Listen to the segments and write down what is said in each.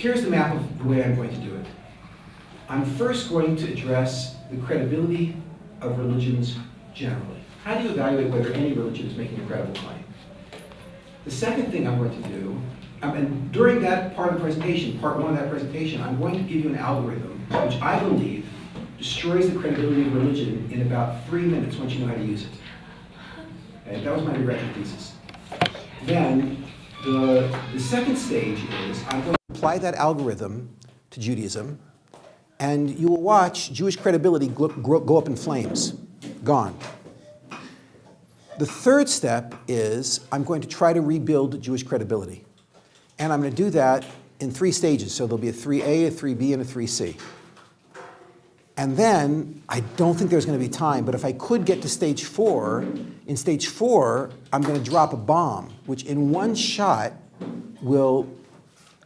here's the map of the way I'm going to do it. I'm first going to address the credibility of religions generally. How do you evaluate whether any religion is making a credible claim? The second thing I'm going to do, and during that part of the presentation, part one of that presentation, I'm going to give you an algorithm which I believe destroys the credibility of religion in about 3 minutes once you know how to use it. Okay, that was my undergraduate thesis. Then the second stage is I'm going to apply that algorithm to Judaism, and you will watch Jewish credibility go up in flames. Gone. The third step is I'm going to try to rebuild Jewish credibility. And I'm going to do that in 3 stages. So there'll be a 3A, a 3B, and a 3C. And then, I don't think there's going to be time, but if I could get to stage 4, in stage 4, I'm going to drop a bomb, which in one shot will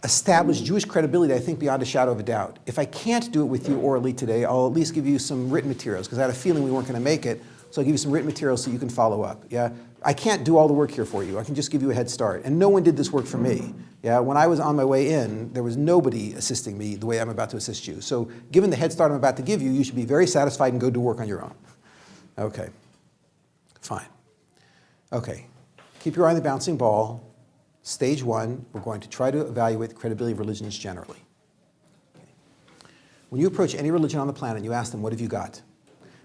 establish Jewish credibility, I think, beyond a shadow of a doubt. If I can't do it with you orally today, I'll at least give you some written materials, because I had a feeling we weren't going to make it. So I'll give you some written materials so you can follow up. Yeah, I can't do all the work here for you. I can just give you a head start. And no one did this work for me. Yeah, when I was on my way in, there was nobody assisting me the way I'm about to assist you. So given the head start I'm about to give you, you should be very satisfied and go do work on your own. Okay, fine. Okay, keep your eye on the bouncing ball. Stage 1, we're going to try to evaluate the credibility of religions generally. Okay. When you approach any religion on the planet and you ask them, what have you got?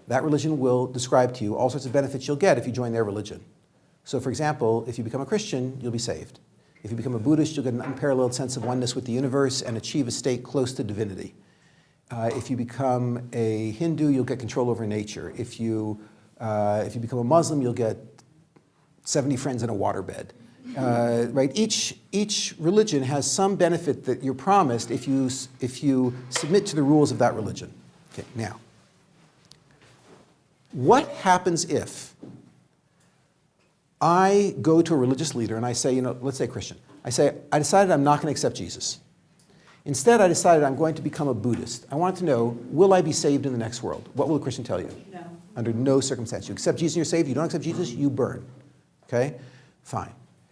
That religion will describe to you all sorts of benefits you'll get if you join their religion. So for example, if you become a Christian, you'll be saved. If you become a Buddhist, you'll get an unparalleled sense of oneness with the universe and achieve a state close to divinity. If you become a Hindu, you'll get control over nature. If you become a Muslim, you'll get 70 friends in a waterbed. Right? Each religion has some benefit that you're promised if you submit to the rules of that religion. Okay, now, what happens if I go to a religious leader and I say, let's say Christian, I say, I decided I'm not going to accept Jesus. Instead, I decided I'm going to become a Buddhist. I want to know, will I be saved in the next world? What will a Christian tell you? No. Under no circumstance. You accept Jesus and you're saved. You don't accept Jesus, you burn. Okay? Fine.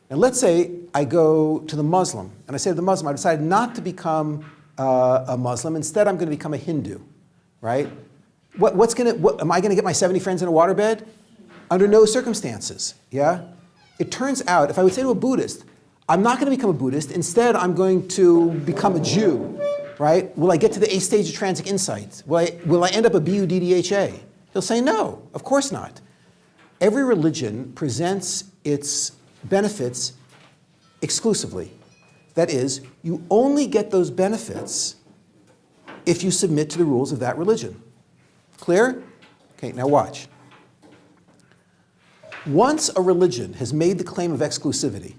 And let's say I go to the Muslim, and I say to the Muslim, I decided not to become a Muslim. Instead, I'm going to become a Hindu, right? Am I going to get my 70 friends in a waterbed? Under no circumstances, yeah? It turns out, if I would say to a Buddhist, I'm not going to become a Buddhist. Instead, I'm going to become a Jew, right? Will I get to the 8th stage of transic insight? Will I end up a BUDDHA? He'll say no, of course not. Every religion presents its benefits exclusively. That is, you only get those benefits if you submit to the rules of that religion. Clear? Okay, now watch. Once a religion has made the claim of exclusivity,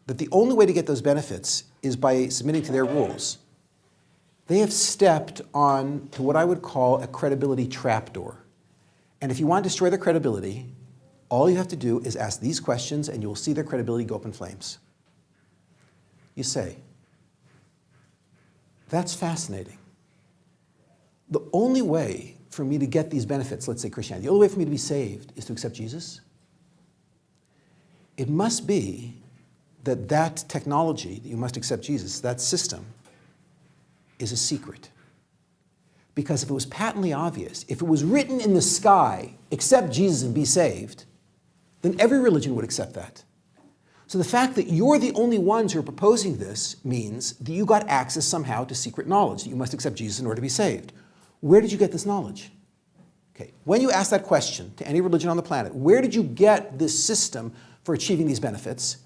that the only way to get those benefits is by submitting to their rules, they have stepped on to what I would call a credibility trapdoor. And if you want to destroy their credibility, all you have to do is ask these questions and you will see their credibility go up in flames. You say, that's fascinating. The only way for me to get these benefits, let's say Christianity, the only way for me to be saved is to accept Jesus? It must be that technology, that you must accept Jesus, that system, is a secret. Because if it was patently obvious, if it was written in the sky, accept Jesus and be saved, then every religion would accept that. So the fact that you're the only ones who are proposing this means that you got access somehow to secret knowledge, that you must accept Jesus in order to be saved. Where did you get this knowledge? Okay, when you ask that question to any religion on the planet, where did you get this system for achieving these benefits?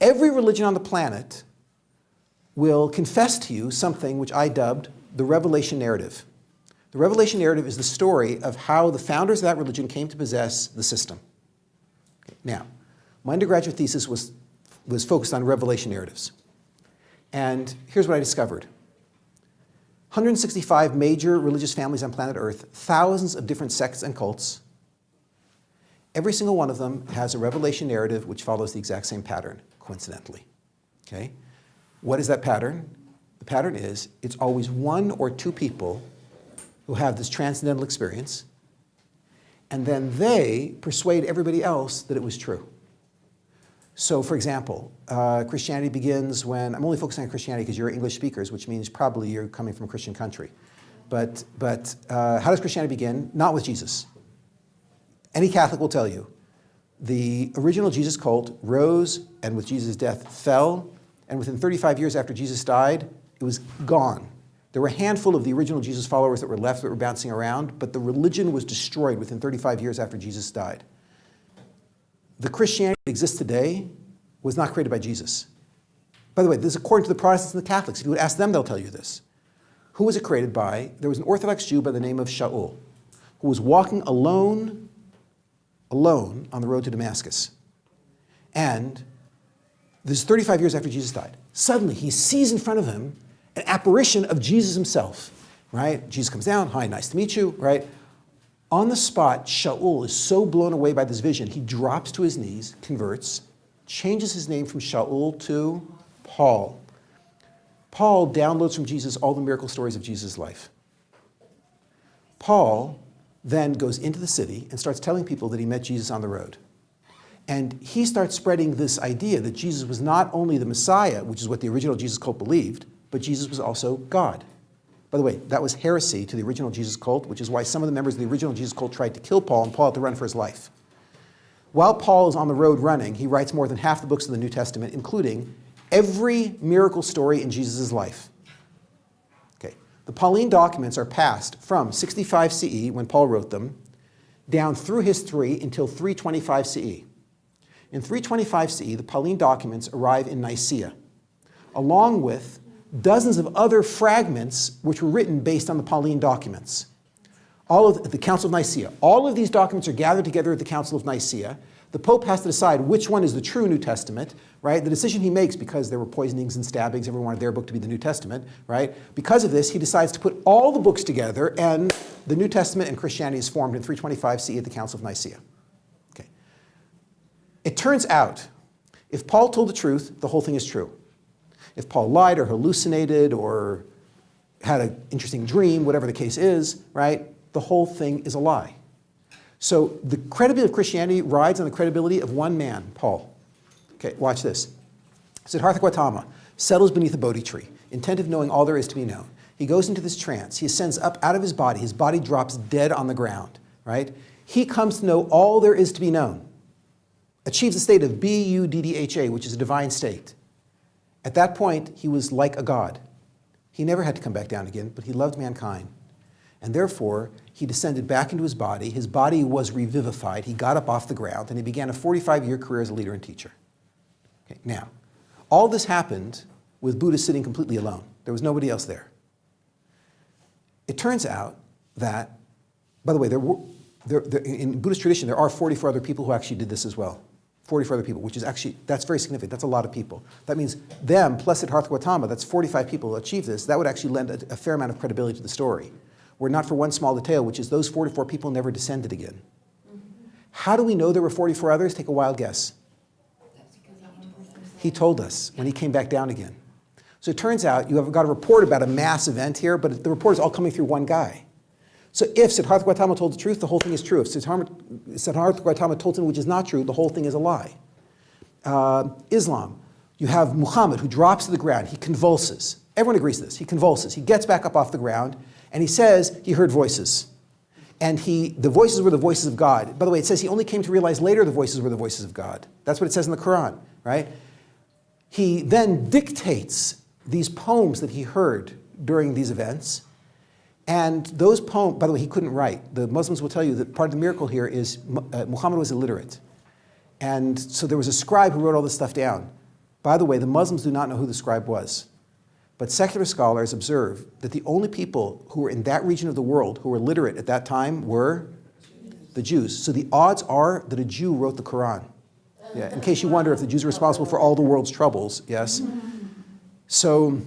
Every religion on the planet will confess to you something which I dubbed the revelation narrative. The revelation narrative is the story of how the founders of that religion came to possess the system. Okay, now, my undergraduate thesis was focused on revelation narratives. And here's what I discovered. 165 major religious families on planet Earth, thousands of different sects and cults. Every single one of them has a revelation narrative which follows the exact same pattern, coincidentally. Okay? What is that pattern? The pattern is it's always one or two people who have this transcendental experience, and then they persuade everybody else that it was true. So, for example, Christianity begins when, I'm only focusing on Christianity because you're English speakers, which means probably you're coming from a Christian country. But how does Christianity begin? Not with Jesus. Any Catholic will tell you the original Jesus cult rose and with Jesus' death fell, and within 35 years after Jesus died, it was gone. There were a handful of the original Jesus followers that were left that were bouncing around, but the religion was destroyed within 35 years after Jesus died. The Christianity that exists today was not created by Jesus. By the way, this is according to the Protestants and the Catholics. If you would ask them, they'll tell you this. Who was it created by? There was an Orthodox Jew by the name of Shaul, who was walking alone on the road to Damascus. And this is 35 years after Jesus died. Suddenly, he sees in front of him an apparition of Jesus himself, right? Jesus comes down, hi, nice to meet you, right? On the spot, Shaul is so blown away by this vision, he drops to his knees, converts, changes his name from Shaul to Paul. Paul downloads from Jesus all the miracle stories of Jesus' life. Paul then goes into the city and starts telling people that he met Jesus on the road. And he starts spreading this idea that Jesus was not only the Messiah, which is what the original Jesus cult believed, but Jesus was also God. By the way, that was heresy to the original Jesus cult, which is why some of the members of the original Jesus cult tried to kill Paul, and Paul had to run for his life. While Paul is on the road running, he writes more than half the books of the New Testament, including every miracle story in Jesus' life. Okay. The Pauline documents are passed from 65 CE, when Paul wrote them, down through history until 325 CE. In 325 CE, the Pauline documents arrive in Nicaea, along with dozens of other fragments which were written based on the Pauline documents. All of the Council of Nicaea. All of these documents are gathered together at the Council of Nicaea. The Pope has to decide which one is the true New Testament, right? The decision he makes, because there were poisonings and stabbings, everyone wanted their book to be the New Testament, right? Because of this, he decides to put all the books together, and the New Testament and Christianity is formed in 325 CE at the Council of Nicaea. Okay. It turns out, if Paul told the truth, the whole thing is true. If Paul lied or hallucinated or had an interesting dream, whatever the case is, right, the whole thing is a lie. So the credibility of Christianity rides on the credibility of one man, Paul. Okay, watch this. Siddhartha Gautama settles beneath a Bodhi tree, intent of knowing all there is to be known. He goes into this trance. He ascends up out of his body drops dead on the ground, right? He comes to know all there is to be known, achieves the state of B-U-D-D-H-A, which is a divine state. At that point, he was like a god. He never had to come back down again, but he loved mankind. And therefore, he descended back into his body. His body was revivified. He got up off the ground, and he began a 45-year career as a leader and teacher. Okay, now, all this happened with Buddha sitting completely alone. There was nobody else there. It turns out that, by the way, in Buddhist tradition, there are 44 other people who actually did this as well. 44 other people, which is actually, that's very significant. That's a lot of people. That means them plus Siddhartha Gautama, that's 45 people who achieved this. That would actually lend a fair amount of credibility to the story. Were not for one small detail, which is those 44 people never descended again. How do we know there were 44 others? Take a wild guess. He told us when he came back down again. So it turns out you have got a report about a mass event here, but the report is all coming through one guy. So if Siddhartha Gautama told the truth, the whole thing is true. If Siddhartha Gautama told something which is not true, the whole thing is a lie. Islam, you have Muhammad who drops to the ground. He convulses. Everyone agrees to this. He convulses. He gets back up off the ground, and he says he heard voices. And the voices were the voices of God. By the way, it says he only came to realize later the voices were the voices of God. That's what it says in the Quran, right? He then dictates these poems that he heard during these events. And those poems, by the way, he couldn't write. The Muslims will tell you that part of the miracle here is Muhammad was illiterate. And so there was a scribe who wrote all this stuff down. By the way, the Muslims do not know who the scribe was. But secular scholars observe that the only people who were in that region of the world who were literate at that time were the Jews. So the odds are that a Jew wrote the Quran. Yeah, in case you wonder if the Jews are responsible for all the world's troubles, yes. So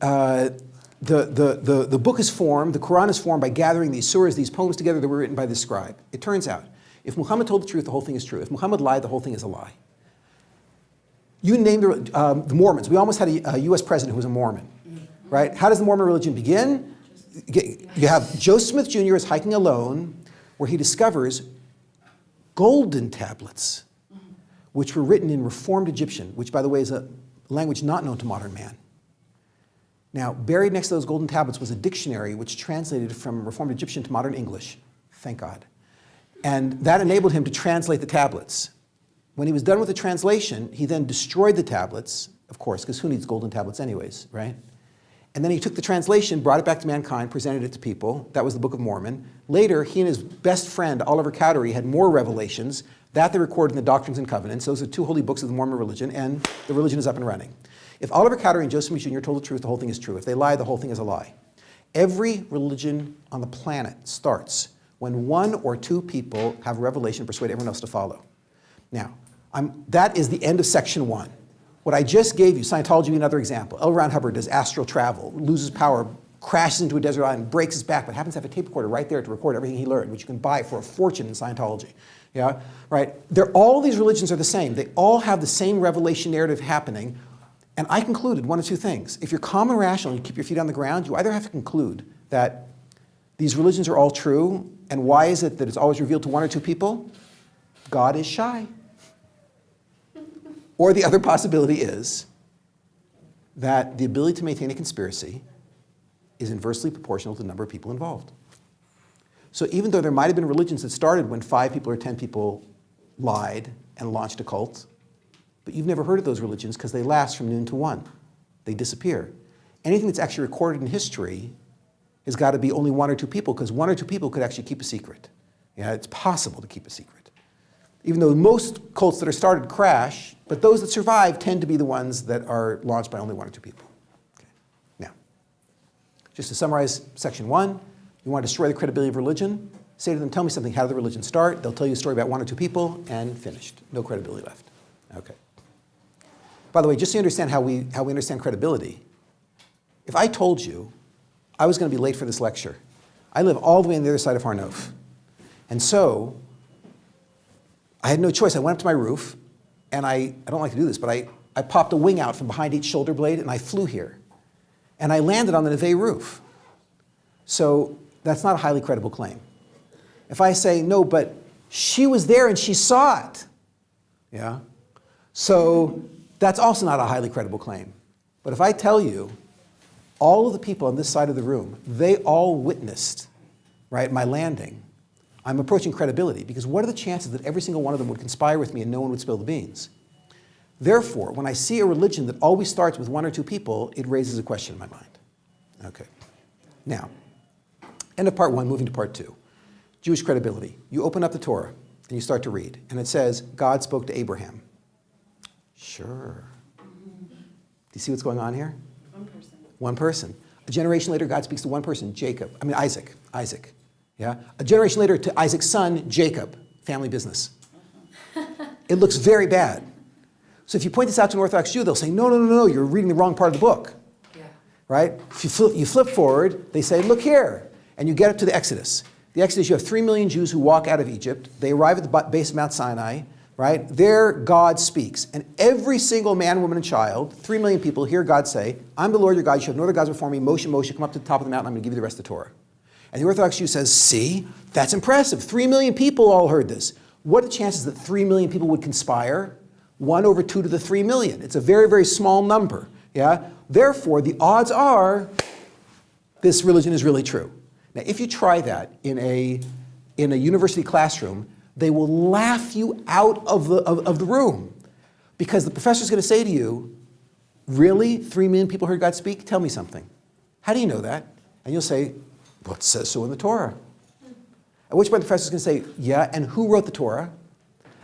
the book is formed, the Quran is formed by gathering these surahs, these poems together that were written by this scribe. It turns out, if Muhammad told the truth, the whole thing is true. If Muhammad lied, the whole thing is a lie. You named the Mormons. We almost had a U.S. president who was a Mormon, right? How does the Mormon religion begin? You have Joseph Smith Jr. is hiking alone, where he discovers golden tablets which were written in Reformed Egyptian, which, by the way, is a language not known to modern man. Now, buried next to those golden tablets was a dictionary which translated from Reformed Egyptian to modern English. Thank God. And that enabled him to translate the tablets. When he was done with the translation, he then destroyed the tablets, of course, because who needs golden tablets anyways, right? And then he took the translation, brought it back to mankind, presented it to people. That was the Book of Mormon. Later, he and his best friend, Oliver Cowdery, had more revelations. That they recorded in the Doctrines and Covenants. Those are two holy books of the Mormon religion, and the religion is up and running. If Oliver Cowdery and Joseph Smith Jr. told the truth, the whole thing is true. If they lie, the whole thing is a lie. Every religion on the planet starts when one or two people have a revelation and persuade everyone else to follow. Now, that is the end of section 1. What I just gave you, Scientology, another example. L. Ron Hubbard does astral travel, loses power, crashes into a desert island, breaks his back, but happens to have a tape recorder right there to record everything he learned, which you can buy for a fortune in Scientology. Yeah, right? All these religions are the same. They all have the same revelation narrative happening. And I concluded one of two things. If you're calm and rational and you keep your feet on the ground, you either have to conclude that these religions are all true, and why is it that it's always revealed to one or two people? God is shy. Or the other possibility is that the ability to maintain a conspiracy is inversely proportional to the number of people involved. So even though there might have been religions that started when 5 people or 10 people lied and launched a cult, but you've never heard of those religions because they last from noon to 1. They disappear. Anything that's actually recorded in history has got to be only 1 or 2 people, because 1 or 2 people could actually keep a secret. Yeah, it's possible to keep a secret. Even though most cults that are started crash, but those that survive tend to be the ones that are launched by only 1 or 2 people. Okay. Now, just to summarize section 1, you want to destroy the credibility of religion, say to them, tell me something, how did the religion start? They'll tell you a story about 1 or 2 people, and finished. No credibility left. Okay. By the way, just so you understand how we understand credibility, if I told you I was going to be late for this lecture, I live all the way on the other side of Harnof. And so I had no choice. I went up to my roof, and I don't like to do this, but I popped a wing out from behind each shoulder blade, and I flew here. And I landed on the Neve roof. So that's not a highly credible claim. If I say, no, but she was there and she saw it, yeah? So that's also not a highly credible claim. But if I tell you, all of the people on this side of the room, they all witnessed, right, my landing, I'm approaching credibility, because what are the chances that every single one of them would conspire with me and no one would spill the beans? Therefore, when I see a religion that always starts with 1 or 2 people, it raises a question in my mind. Okay. Now, end of part 1, moving to part 2. Jewish credibility. You open up the Torah and you start to read, and it says, God spoke to Abraham. Sure. Do you see what's going on here? 1 person. 1 person. A generation later, God speaks to 1 person, Isaac. Yeah? A generation later to Isaac's son, Jacob, family business. It looks very bad. So if you point this out to an Orthodox Jew, they'll say, no, you're reading the wrong part of the book. Yeah. Right? If you flip forward, they say, look here. And you get up to the Exodus. The Exodus, you have 3 million Jews who walk out of Egypt. They arrive at the base of Mount Sinai, right? There, God speaks. And every single man, woman, and child, 3 million people, hear God say, I'm the Lord your God. You should have no other gods before me. Moshe, come up to the top of the mountain. I'm going to give you the rest of the Torah. And the Orthodox Jew says, see, that's impressive. 3 million people all heard this. What are the chances that 3 million people would conspire? 1 over 2 to the 3 million. It's a very, very small number. Yeah? Therefore, the odds are this religion is really true. Now, if you try that in a university classroom, they will laugh you out of the room, because the professor's going to say to you, really? 3 million people heard God speak? Tell me something. How do you know that? And you'll say, well, it says so in the Torah. At which point the professor's going to say, yeah, and who wrote the Torah?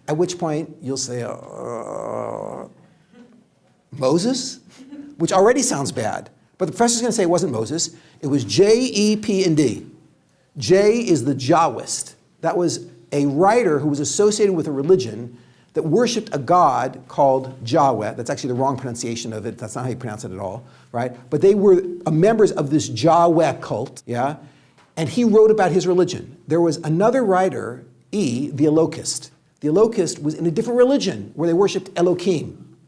At which point you'll say, Moses? Which already sounds bad. But the professor's going to say it wasn't Moses. It was J, E, P, and D. J is the Jahwist. That was a writer who was associated with a religion that worshipped a god called Yahweh. That's actually the wrong pronunciation of it. That's not how you pronounce it at all, right? But they were members of this Yahweh cult, yeah? And he wrote about his religion. There was another writer, E, the Elokist. The Elokist was in a different religion where they worshipped Elohim.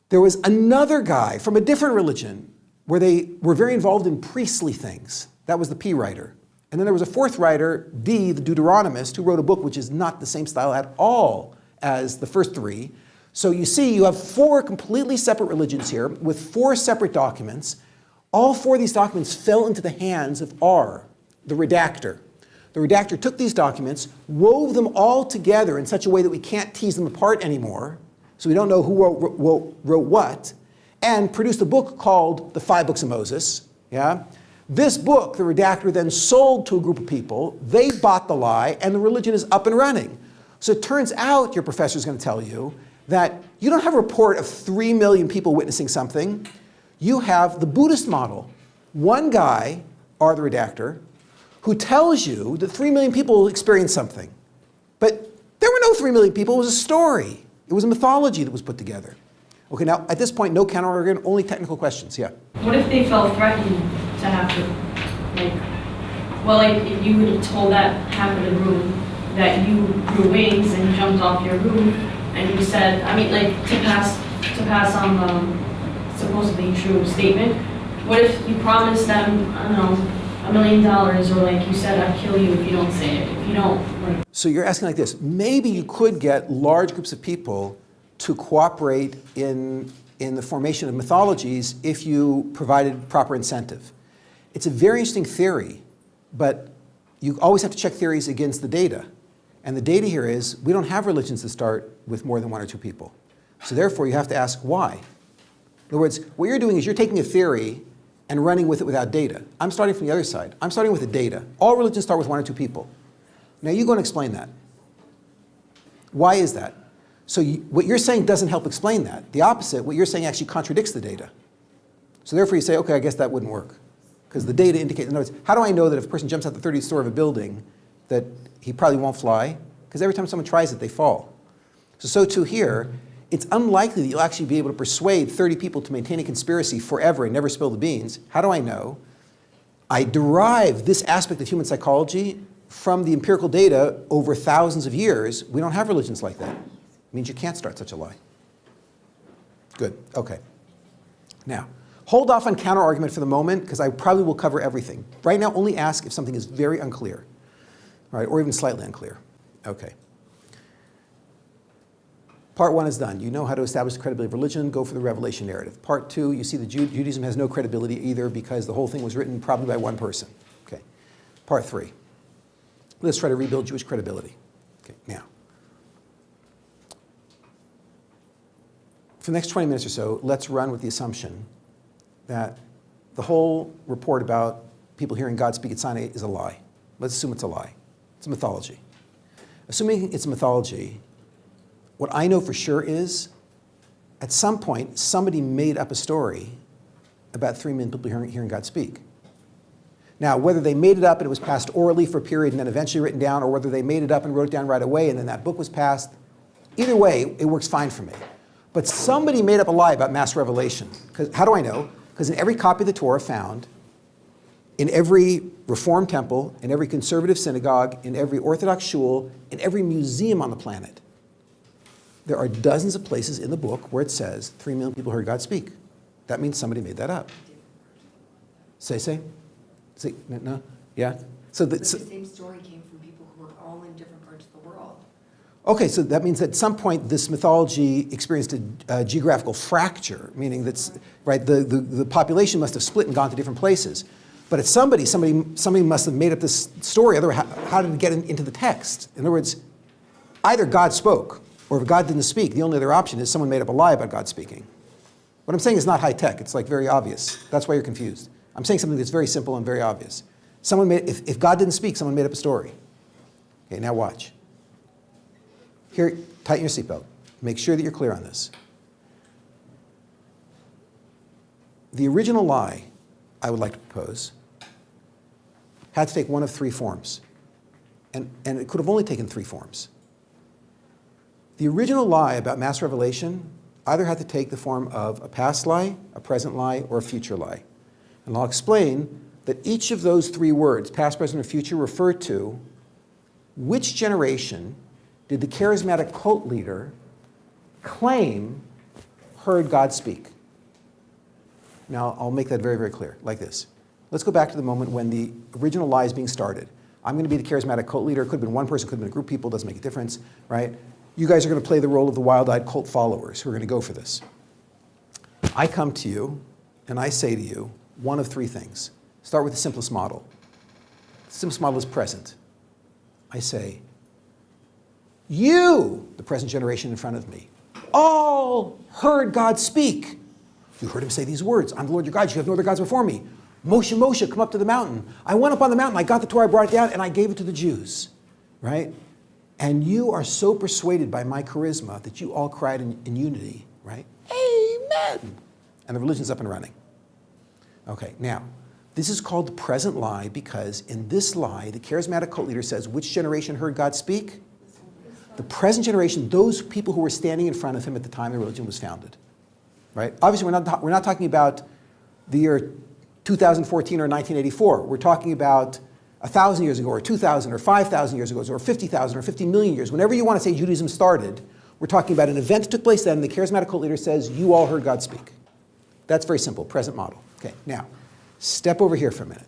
There was another guy from a different religion where they were very involved in priestly things. That was the P writer. And then there was a 4th writer, D, the Deuteronomist, who wrote a book which is not the same style at all as the first three. So you see, you have 4 completely separate religions here with 4 separate documents. All 4 of these documents fell into the hands of R, the redactor. The redactor took these documents, wove them all together in such a way that we can't tease them apart anymore, so we don't know who wrote what, and produced a book called the 5 Books of Moses. Yeah? This book, the redactor then sold to a group of people. They bought the lie, and the religion is up and running. So it turns out, your professor is going to tell you, that you don't have a report of 3 million people witnessing something. You have the Buddhist model. One guy, R the redactor, who tells you that 3 million people experienced something. But there were no 3 million people. It was a story. It was a mythology that was put together. Okay, now at this point, no counter-argument, only technical questions. Yeah? What if they felt threatened to have to, if you would have told that half of the room that you grew wings and jumped off your roof, and you said, to pass on the supposedly true statement, what if you promised them, I don't know, $1 million, or you said, I'd kill you if you don't say it, if you don't, So you're asking like this, maybe you could get large groups of people to cooperate in the formation of mythologies if you provided proper incentive. It's a very interesting theory, but you always have to check theories against the data. And the data here is, we don't have religions that start with more than 1 or 2 people. So therefore, you have to ask why. In other words, what you're doing is you're taking a theory and running with it without data. I'm starting from the other side. I'm starting with the data. All religions start with 1 or 2 people. Now you go and explain that. Why is that? So what you're saying doesn't help explain that. The opposite, what you're saying actually contradicts the data. So therefore you say, okay, I guess that wouldn't work. Because the data indicates, in other words, how do I know that if a person jumps out the 30th story of a building that he probably won't fly? Because every time someone tries it, they fall. So too here, it's unlikely that you'll actually be able to persuade 30 people to maintain a conspiracy forever and never spill the beans. How do I know? I derive this aspect of human psychology from the empirical data over thousands of years. We don't have religions like that. It means you can't start such a lie. Good, okay. Now, hold off on counter-argument for the moment, because I probably will cover everything. Right now, only ask if something is very unclear, right, or even slightly unclear. Okay. Part 1 is done. You know how to establish the credibility of religion. Go for the revelation narrative. Part 2, you see that Judaism has no credibility either because the whole thing was written probably by 1 person. Okay. Part 3. Let's try to rebuild Jewish credibility. Okay. Now, for the next 20 minutes or so, let's run with the assumption that the whole report about people hearing God speak at Sinai is a lie. Let's assume it's a lie. It's a mythology. Assuming it's a mythology, what I know for sure is, at some point, somebody made up a story about 3 million people hearing God speak. Now, whether they made it up and it was passed orally for a period and then eventually written down, or whether they made it up and wrote it down right away and then that book was passed, either way, it works fine for me. But somebody made up a lie about mass revelation. How do I know? Because in every copy of the Torah found, in every Reformed temple, in every conservative synagogue, in every Orthodox shul, in every museum on the planet, there are dozens of places in the book where it says 3 million people heard God speak. That means somebody made that up. Say? No? Yeah? But the same story came from people who were all in different parts of the world. Okay, so that means that at some point this mythology experienced a geographical fracture, meaning that's, right, the population must have split and gone to different places. But it's somebody must have made up this story. Otherwise, how did it get into the text? In other words, either God spoke, or if God didn't speak, the only other option is someone made up a lie about God speaking. What I'm saying is not high tech. It's like very obvious. That's why you're confused. I'm saying something that's very simple and very obvious. If God didn't speak, someone made up a story. Okay, now watch. Here, tighten your seatbelt. Make sure that you're clear on this. The original lie I would like to propose had to take one of 3 forms. And it could have only taken 3 forms. The original lie about mass revelation either had to take the form of a past lie, a present lie, or a future lie. And I'll explain that each of those 3 words, past, present, or future, refer to which generation did the charismatic cult leader claim heard God speak. Now, I'll make that very, very clear, like this. Let's go back to the moment when the original lie is being started. I'm going to be the charismatic cult leader. It could have been one person, could have been a group of people, doesn't make a difference, right? you guys are going to play the role of the wild-eyed cult followers who are going to go for this. I come to you and I say to you one of three things. Start with the simplest model. The simplest model is present. I say, you, the present generation in front of me, all heard God speak. You heard him say these words, I'm the Lord your God, you have no other gods before me. Moshe, Moshe, come up to the mountain. I went up on the mountain, I got the Torah, I brought it down, and I gave it to the Jews, right? And you are so persuaded by my charisma that you all cried in unity, right? Amen. And the religion's up and running. Okay, now, this is called the present lie because in this lie, the charismatic cult leader says, which generation heard God speak? The present generation, those people who were standing in front of him at the time the religion was founded, right? Obviously, we're not talking about the year 2014 or 1984. We're talking about 1,000 years ago, or 2,000, or 5,000 years ago, or 50,000, or 50 million years. Whenever you want to say Judaism started, we're talking about an event that took place then, and the charismatic cult leader says, you all heard God speak. That's very simple, present model. Okay, now, step over here for a minute.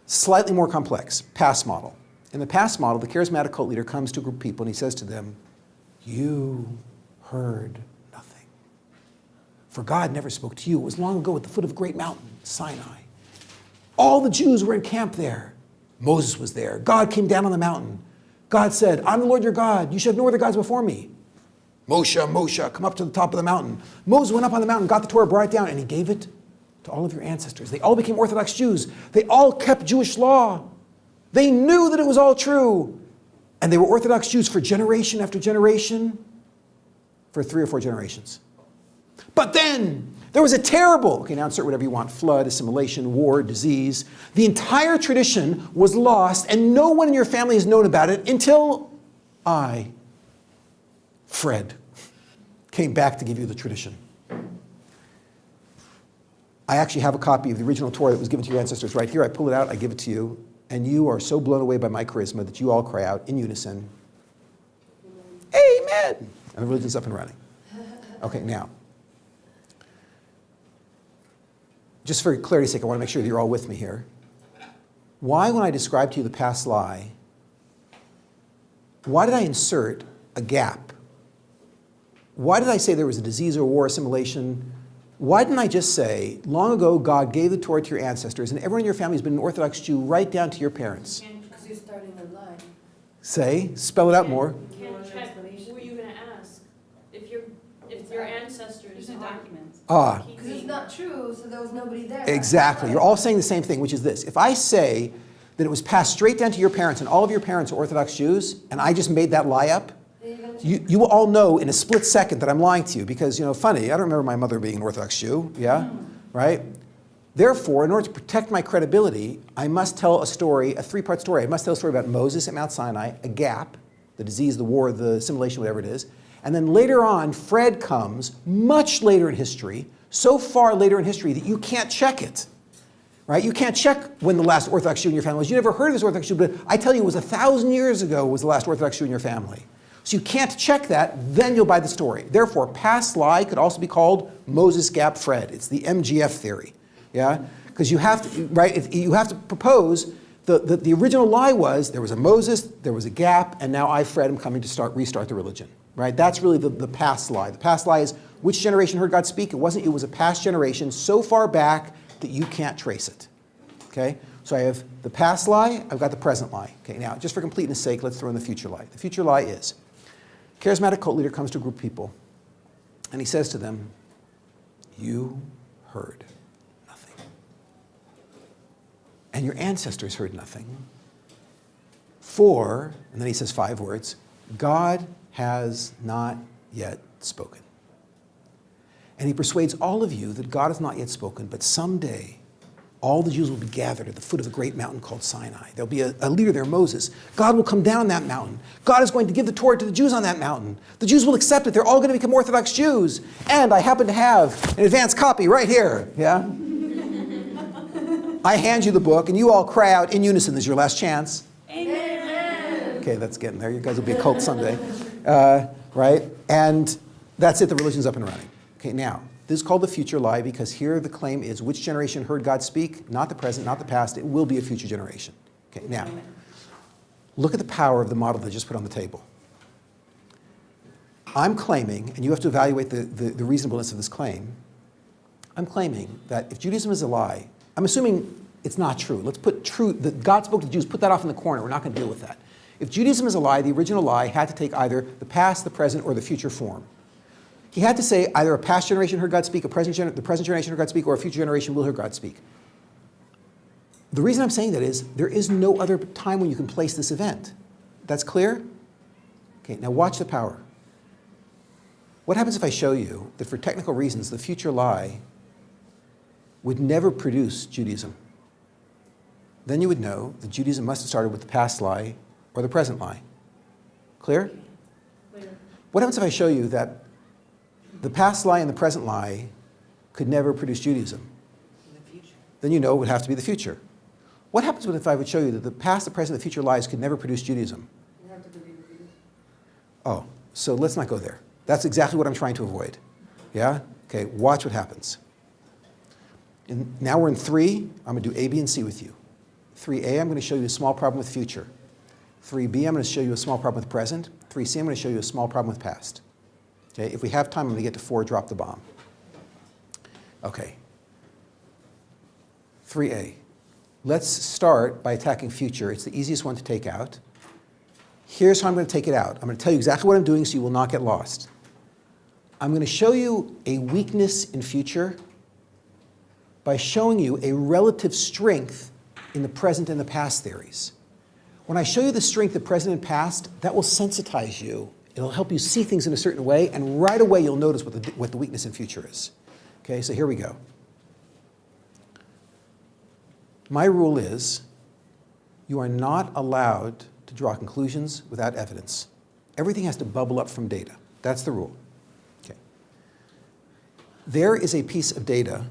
Slightly more complex, past model. In the past model, the charismatic cult leader comes to a group of people and he says to them, you heard nothing. For God never spoke to you. It was long ago at the foot of a great mountain, Sinai. All the Jews were in camp there. Moses was there. God came down on the mountain. God said, I'm the Lord your God. You should have no other gods before me. Moshe, Moshe, come up to the top of the mountain. Moses went up on the mountain, got the Torah, brought it down, and he gave it to all of your ancestors. They all became Orthodox Jews. They all kept Jewish law. They knew that it was all true. And they were Orthodox Jews for generation after generation, for 3 or 4 generations. But then, there was a terrible, okay, now insert whatever you want, flood, assimilation, war, disease. The entire tradition was lost, and no one in your family has known about it until I, Fred, came back to give you the tradition. I actually have a copy of the original Torah that was given to your ancestors right here. I pull it out, I give it to you, and you are so blown away by my charisma that you all cry out in unison, Amen! And the religion's up and running. Okay, now, just for clarity's sake, I want to make sure that you're all with me here. Why, when I describe to you the past lie, why did I insert a gap? Why did I say there was a disease or war assimilation? Why didn't I just say, long ago, God gave the Torah to your ancestors, and everyone in your family has been an Orthodox Jew right down to your parents? Because you're starting a lie. Say, spell it out more. You can't check. Who are you going to ask? If your ancestors There's no documents. Ah, Because it's not true, so there was nobody there. exactly. You're all saying the same thing, which is this. If I say that it was passed straight down to your parents, and all of your parents are Orthodox Jews, and I just made that lie up, you will all know in a split second that I'm lying to you because, funny, I don't remember my mother being an Orthodox Jew, yeah? Right? Therefore, in order to protect my credibility, I must tell a story, a 3-part story. I must tell a story about Moses at Mount Sinai, a gap, the disease, the war, the assimilation, whatever it is. And then later on, Fred comes, much later in history, so far later in history that you can't check it. Right? You can't check when the last Orthodox Jew in your family was. You never heard of this Orthodox Jew, but I tell you, it was 1,000 years ago was the last Orthodox Jew in your family. So you can't check that, then you'll buy the story. Therefore, past lie could also be called Moses Gap Fred. It's the MGF theory, yeah? Because you have to, right? You have to propose the original lie was there was a Moses, there was a gap, and now I, Fred, am coming to restart the religion, right? That's really the past lie. The past lie is which generation heard God speak? It wasn't you, it was a past generation so far back that you can't trace it, okay? So I have the past lie, I've got the present lie. Okay, now, just for completeness' sake, let's throw in the future lie. The future lie is, charismatic cult leader comes to a group of people, and he says to them, you heard nothing. And your ancestors heard nothing. For, and then he says 5 words, God has not yet spoken. And he persuades all of you that God has not yet spoken, but someday all the Jews will be gathered at the foot of a great mountain called Sinai. There'll be a leader there, Moses. God will come down that mountain. God is going to give the Torah to the Jews on that mountain. The Jews will accept it. They're all going to become Orthodox Jews. And I happen to have an advanced copy right here, yeah? I hand you the book, and you all cry out in unison. This is your last chance. Amen. Okay, that's getting there. You guys will be a cult someday, right? And that's it. The religion's up and running. Okay, now, this is called the future lie because here the claim is which generation heard God speak? Not the present, not the past. It will be a future generation. Okay, now, look at the power of the model that I just put on the table. I'm claiming, and you have to evaluate the reasonableness of this claim, I'm claiming that if Judaism is a lie, I'm assuming it's not true. Let's put true, that God spoke to the Jews, put that off in the corner. We're not going to deal with that. If Judaism is a lie, the original lie had to take either the past, the present, or the future form. He had to say either a past generation heard God speak, the present generation heard God speak, or a future generation will hear God speak. The reason I'm saying that is there is no other time when you can place this event. That's clear? Okay, now watch the power. What happens if I show you that for technical reasons, the future lie would never produce Judaism? Then you would know that Judaism must have started with the past lie or the present lie. Clear? Clear. What happens if I show you that the past lie and the present lie could never produce Judaism? In the future. Then you know it would have to be the future. What happens if I would show you that the past, the present, the future lies could never produce Judaism? You have to believe it. Oh, so let's not go there. That's exactly what I'm trying to avoid. Yeah? Okay, watch what happens. Now we're in 3. I'm going to do A, B, and C with you. 3A, I'm going to show you a small problem with future. 3B, I'm going to show you a small problem with present. 3C, I'm going to show you a small problem with past. Okay, if we have time, I'm going to get to 4, drop the bomb. Okay. 3A. Let's start by attacking future. It's the easiest one to take out. Here's how I'm going to take it out. I'm going to tell you exactly what I'm doing so you will not get lost. I'm going to show you a weakness in future by showing you a relative strength in the present and the past theories. When I show you the strength of present and past, that will sensitize you. It'll help you see things in a certain way, and right away you'll notice what the weakness in future is. Okay, so here we go. My rule is you are not allowed to draw conclusions without evidence. Everything has to bubble up from data. That's the rule. Okay. There is a piece of data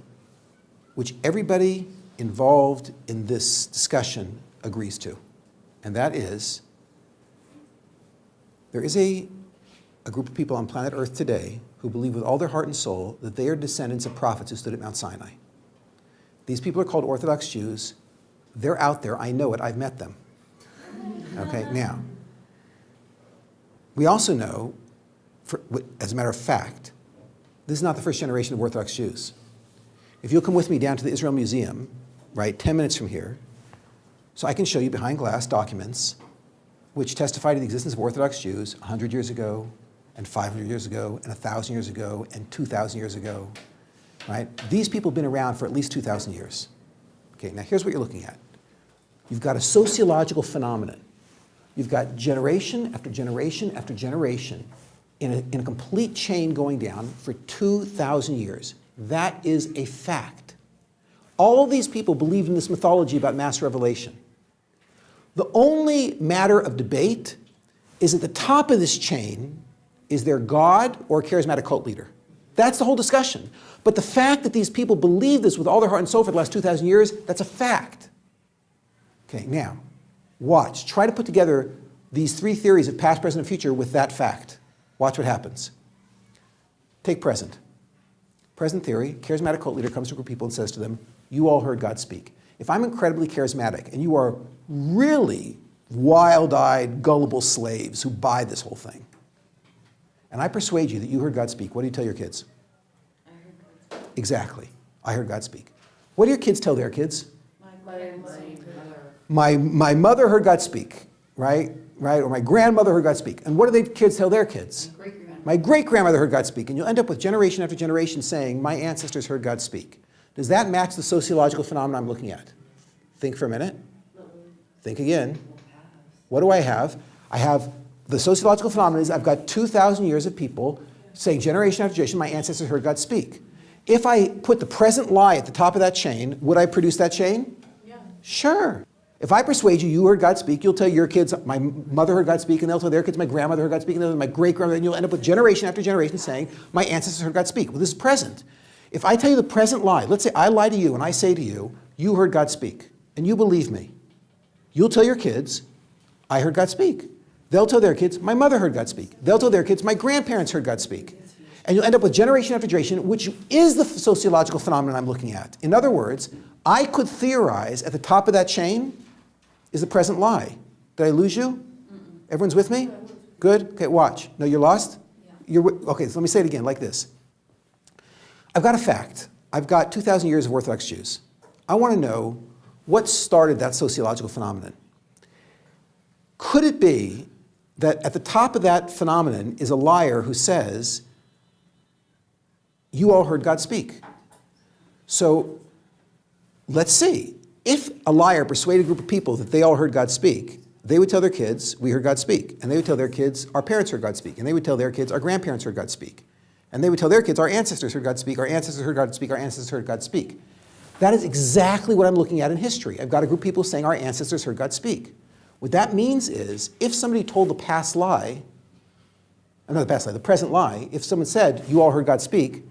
which everybody involved in this discussion agrees to, and that is there is a group of people on planet Earth today who believe with all their heart and soul that they are descendants of prophets who stood at Mount Sinai. These people are called Orthodox Jews. They're out there. I know it. I've met them. Okay, now, we also know, as a matter of fact, this is not the first generation of Orthodox Jews. If you'll come with me down to the Israel Museum, right, 10 minutes from here, so I can show you behind glass documents which testify to the existence of Orthodox Jews 100 years ago, and 500 years ago, and 1,000 years ago, and 2,000 years ago. Right? These people have been around for at least 2,000 years. Okay, now here's what you're looking at. You've got a sociological phenomenon. You've got generation after generation after generation in a complete chain going down for 2,000 years. That is a fact. All these people believe in this mythology about mass revelation. The only matter of debate is at the top of this chain, is there God or a charismatic cult leader? That's the whole discussion. But the fact that these people believe this with all their heart and soul for the last 2,000 years, that's a fact. Okay, now, watch. Try to put together these 3 theories of past, present, and future with that fact. Watch what happens. Take present. Present theory, charismatic cult leader comes to a group of people and says to them, you all heard God speak. If I'm incredibly charismatic and you are really wild-eyed, gullible slaves who buy this whole thing, and I persuade you that you heard God speak, what do you tell your kids? I heard God speak. Exactly. I heard God speak. What do your kids tell their kids? My mother heard God speak, right? Or my grandmother heard God speak. And what do the kids tell their kids? My great-grandmother heard God speak. And you'll end up with generation after generation saying, my ancestors heard God speak. Does that match the sociological phenomenon I'm looking at? Think for a minute. Think again. What do I have? I have the sociological phenomenon is I've got 2,000 years of people saying generation after generation, my ancestors heard God speak. If I put the present lie at the top of that chain, would I produce that chain? Yeah. Sure. If I persuade you, you heard God speak, you'll tell your kids, my mother heard God speak, and they'll tell their kids, my grandmother heard God speak, and they'll tell my great-grandmother, and you'll end up with generation after generation saying, my ancestors heard God speak. Well, this is present. If I tell you the present lie, let's say I lie to you and I say to you, you heard God speak, and you believe me. You'll tell your kids, I heard God speak. They'll tell their kids, my mother heard God speak. They'll tell their kids, my grandparents heard God speak. And you'll end up with generation after generation, which is the sociological phenomenon I'm looking at. In other words, I could theorize at the top of that chain is the present lie. Did I lose you? Everyone's with me? Good? Okay, watch. No, you're lost? Okay, so let me say it again like this. I've got a fact. I've got 2,000 years of Orthodox Jews. I want to know what started that sociological phenomenon. Could it be that at the top of that phenomenon is a liar who says, you all heard God speak? So let's see. If a liar persuaded a group of people that they all heard God speak, they would tell their kids, we heard God speak. And they would tell their kids, our parents heard God speak. And they would tell their kids, our grandparents heard God speak. And they would tell their kids, our ancestors heard God speak, our ancestors heard God speak, our ancestors heard God speak. That is exactly what I'm looking at in history. I've got a group of people saying our ancestors heard God speak. What that means is, if somebody told the past lie, not the past lie, the present lie, if someone said, you all heard God speak,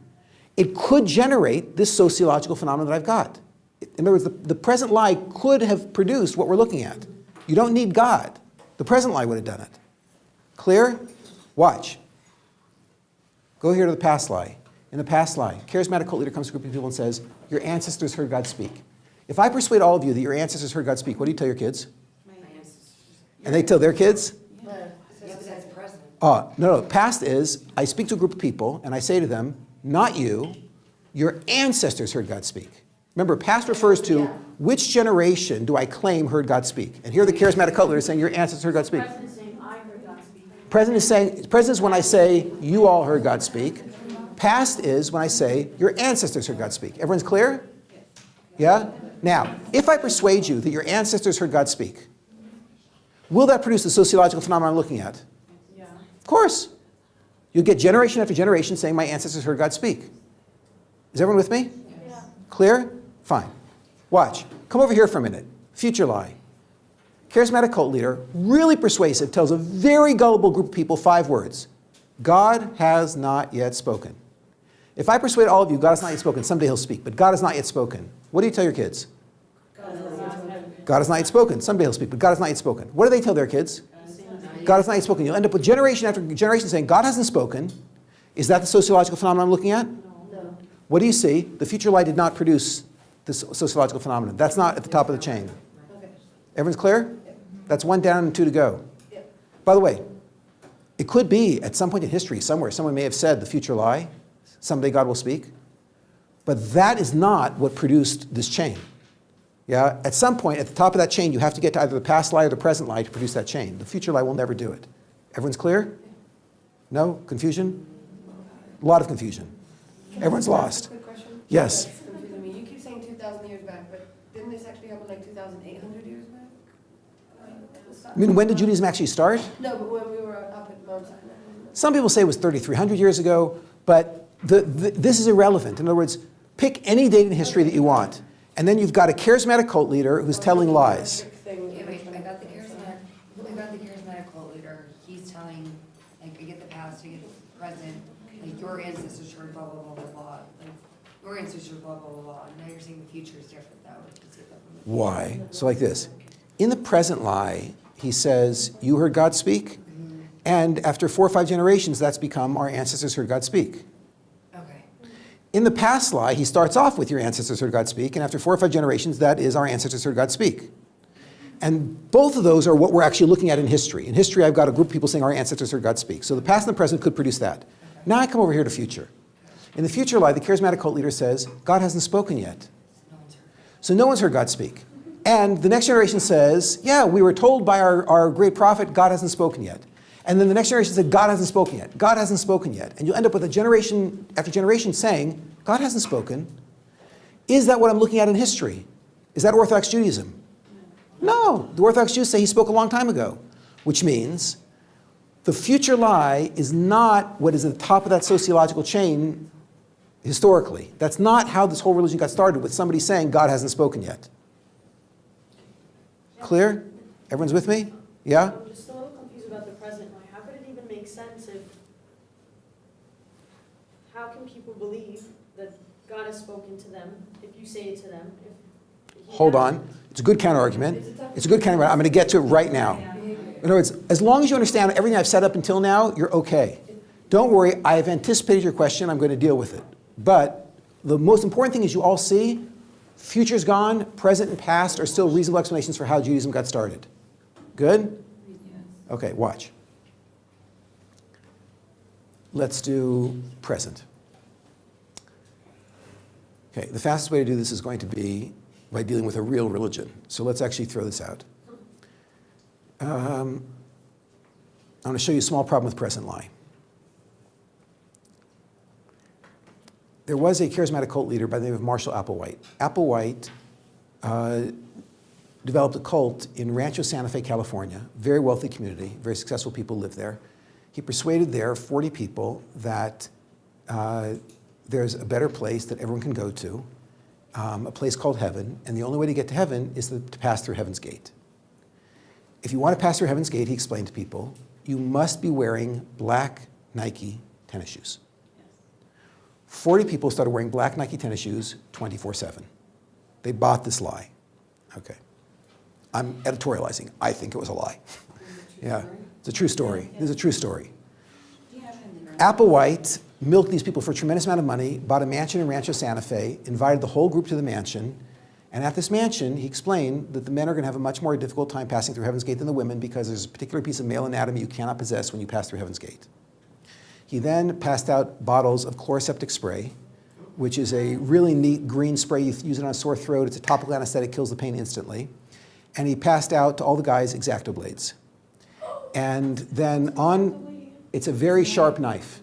it could generate this sociological phenomenon that I've got. In other words, the present lie could have produced what we're looking at. You don't need God. The present lie would have done it. Clear? Watch. Go here to the past lie. In the past lie, charismatic cult leader comes to a group of people and says, your ancestors heard God speak. If I persuade all of you that your ancestors heard God speak, what do you tell your kids? My ancestors. And they tell their kids? Yeah, but that's present. No. Past is, I speak to a group of people and I say to them, not you, your ancestors heard God speak. Remember, past refers to which generation do I claim heard God speak? And here the charismatic cult leader is saying your ancestors heard God speak. Present is saying, I heard God speak. Present is when I say you all heard God speak. Past is when I say your ancestors heard God speak. Everyone's clear? Yeah? Now, if I persuade you that your ancestors heard God speak, will that produce the sociological phenomenon I'm looking at? Yeah. Of course. You'll get generation after generation saying my ancestors heard God speak. Is everyone with me? Yeah. Clear? Fine. Watch. Come over here for a minute. Future lie. Charismatic cult leader, really persuasive, tells a very gullible group of people 5 words. God has not yet spoken. If I persuade all of you God has not yet spoken, someday he'll speak, but God has not yet spoken. What do you tell your kids? God has not yet spoken. Someday he'll speak, but God has not yet spoken. What do they tell their kids? God has not yet spoken. You'll end up with generation after generation saying God hasn't spoken. Is that the sociological phenomenon I'm looking at? No. What do you see? The future lie did not produce this sociological phenomenon. That's not at the top of the chain. Everyone's clear? That's 1 down and 2 to go. By the way, it could be at some point in history somewhere, someone may have said the future lie, someday God will speak. But that is not what produced this chain. Yeah? At some point, at the top of that chain, you have to get to either the past lie or the present lie to produce that chain. The future lie will never do it. Everyone's clear? No? Confusion? A lot of confusion. Everyone's lost. Quick question? Yes. It's confusing me. You keep saying 2,000 years back, but didn't this actually happen like 2,800 years back? I mean, when did Judaism actually start? No, but when we were up at Mount Sinai. Some people say it was 3,300 years ago, but this is irrelevant. In other words, pick any date in history that you want, and then you've got a charismatic cult leader who's telling lies. Yeah, wait, I got the charismatic cult leader. He's telling, like, I get the past, I get the present, like, your ancestors heard blah, blah, blah, blah, blah. Like, your ancestors blah, blah, blah, blah. And now you're saying the future is different, though. Why? So like this. In the present lie, he says, you heard God speak, and after 4 or 5 generations, that's become our ancestors heard God speak. Okay. In the past lie, he starts off with your ancestors heard God speak, and after 4 or 5 generations, that is our ancestors heard God speak. And both of those are what we're actually looking at in history. In history, I've got a group of people saying our ancestors heard God speak. So the past and the present could produce that. Now I come over here to future. In the future lie, the charismatic cult leader says, God hasn't spoken yet. So no one's heard God speak. And the next generation says, yeah, we were told by our great prophet, God hasn't spoken yet. And then the next generation said, God hasn't spoken yet. God hasn't spoken yet. And you'll end up with a generation after generation saying, God hasn't spoken. Is that what I'm looking at in history? Is that Orthodox Judaism? No. The Orthodox Jews say he spoke a long time ago, which means the future lie is not what is at the top of that sociological chain historically. That's not how this whole religion got started, with somebody saying God hasn't spoken yet. Clear? Everyone's with me? Yeah? I'm just a little confused about the present lie. How could it even make sense if, how can people believe that God has spoken to them if you say it to them? If he Hold hasn't? on. It's a good counter-argument. It's a good counter-argument. I'm going to get to it right now. In other words, as long as you understand everything I've said up until now, you're okay. Don't worry. I have anticipated your question. I'm going to deal with it. But the most important thing is you all see future's gone, present and past are still reasonable explanations for how Judaism got started. Good? Okay, watch. let's do present. Okay, the fastest way to do this is going to be by dealing with a real religion. So let's actually throw this out. I'm going to show you a small problem with present lie. There was a charismatic cult leader by the name of Marshall Applewhite. Applewhite developed a cult in Rancho Santa Fe, California, very wealthy community, very successful people live there. He persuaded there 40 people that there's a better place that everyone can go to, a place called heaven, and the only way to get to heaven is to pass through Heaven's Gate. If you want to pass through Heaven's Gate, he explained to people, you must be wearing black Nike tennis shoes. 40 people started wearing black Nike tennis shoes 24/7. They bought this lie. Okay. I'm editorializing. I think it was a lie. Yeah, it's a true story. This is a true story. Applewhite milked these people for a tremendous amount of money, bought a mansion in Rancho Santa Fe, invited the whole group to the mansion, and at this mansion, he explained that the men are going to have a much more difficult time passing through Heaven's Gate than the women because there's a particular piece of male anatomy you cannot possess when you pass through Heaven's Gate. He then passed out bottles of chloroseptic spray, which is a really neat green spray. You use it on a sore throat. It's a topical anesthetic, kills the pain instantly. And he passed out to all the guys X-Acto blades. And then it's a very sharp knife.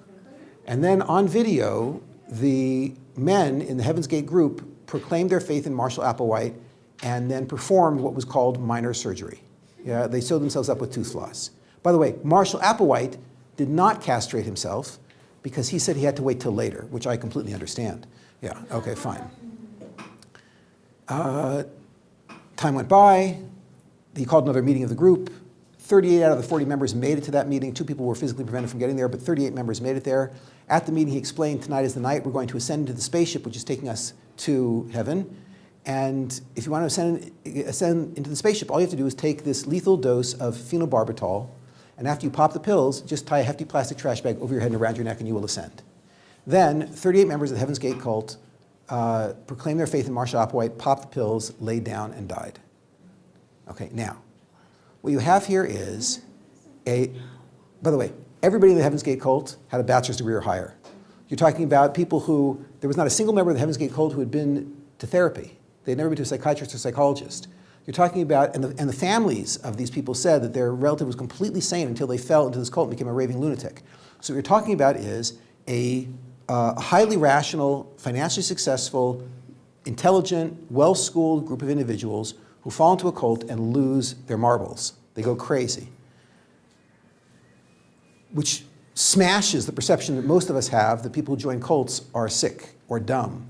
And then on video, the men in the Heaven's Gate group proclaimed their faith in Marshall Applewhite and then performed what was called minor surgery. Yeah, they sewed themselves up with tooth floss. By the way, Marshall Applewhite did not castrate himself because he said he had to wait till later, which I completely understand. Yeah, okay, fine. Time went by. He called another meeting of the group. 38 out of the 40 members made it to that meeting. 2 people were physically prevented from getting there, but 38 members made it there. At the meeting, he explained, tonight is the night we're going to ascend into the spaceship, which is taking us to heaven. And if you want to ascend into the spaceship, all you have to do is take this lethal dose of phenobarbital, and after you pop the pills, just tie a hefty plastic trash bag over your head and around your neck, and you will ascend. Then, 38 members of the Heaven's Gate cult proclaimed their faith in Marshall Applewhite, popped the pills, laid down, and died. Okay, now, what you have here is by the way, everybody in the Heaven's Gate cult had a bachelor's degree or higher. You're talking about people who, there was not a single member of the Heaven's Gate cult who had been to therapy. They'd never been to a psychiatrist or psychologist. You're talking about, and the families of these people said that their relative was completely sane until they fell into this cult and became a raving lunatic. So what you're talking about is a highly rational, financially successful, intelligent, well-schooled group of individuals who fall into a cult and lose their marbles. They go crazy. Which smashes the perception that most of us have that people who join cults are sick or dumb.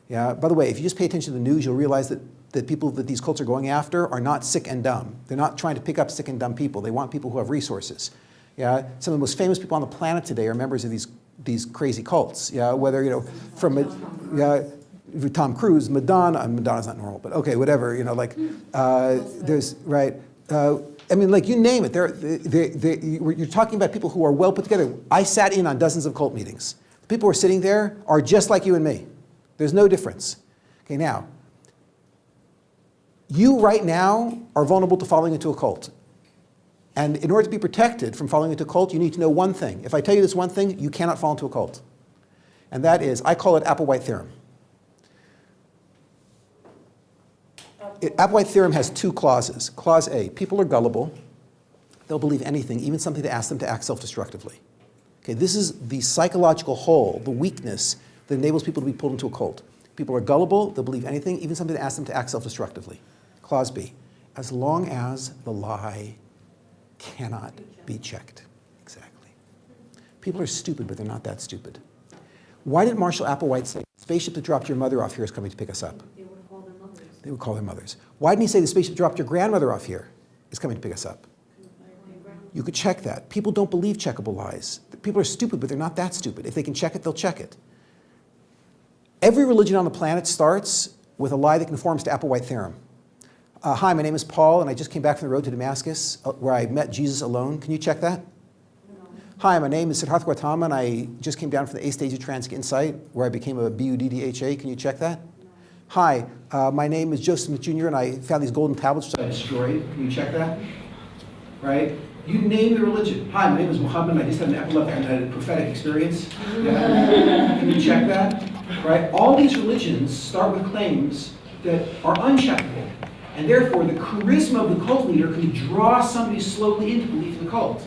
Yeah? By the way, if you just pay attention to the news, you'll realize that people that these cults are going after are not sick and dumb. They're not trying to pick up sick and dumb people. They want people who have resources. Yeah? Some of the most famous people on the planet today are members of these crazy cults. Yeah? Whether, from Tom Cruise, Madonna's not normal, but okay, whatever, there's, right, you name it. You're talking about people who are well put together. I sat in on dozens of cult meetings. The people who are sitting there are just like you and me. There's no difference. Okay, now, you right now are vulnerable to falling into a cult. And in order to be protected from falling into a cult, you need to know one thing. If I tell you this one thing, you cannot fall into a cult. And that is, I call it Applewhite theorem. Applewhite theorem has 2 clauses. Clause A, people are gullible. They'll believe anything, even something that asks them to act self-destructively. Okay, this is the psychological hole, the weakness that enables people to be pulled into a cult. People are gullible, they'll believe anything, even something that asks them to act self-destructively. Clause B, as long as the lie cannot be checked. Exactly. People are stupid, but they're not that stupid. Why did Marshall Applewhite say, the spaceship that dropped your mother off here is coming to pick us up? They would call their mothers. They would call their mothers. Why didn't he say the spaceship dropped your grandmother off here is coming to pick us up? You could check that. People don't believe checkable lies. People are stupid, but they're not that stupid. If they can check it, they'll check it. Every religion on the planet starts with a lie that conforms to Applewhite theorem. Hi, my name is Paul, and I just came back from the road to Damascus, where I met Jesus alone. Can you check that? No. Hi, my name is Siddhartha Gautama, and I just came down from the 8th stage of Transic Insight, where I became a BUDDHA. Can you check that? No. Hi, my name is Joseph Smith Jr., and I found these golden tablets which I destroyed. Can you check that? Right? You name the religion. Hi, my name is Muhammad. I just had an epileptic. I had a prophetic experience. Yeah. Can you check that? Right? All these religions start with claims that are uncheckable. And therefore, the charisma of the cult leader can draw somebody slowly into belief in the cult.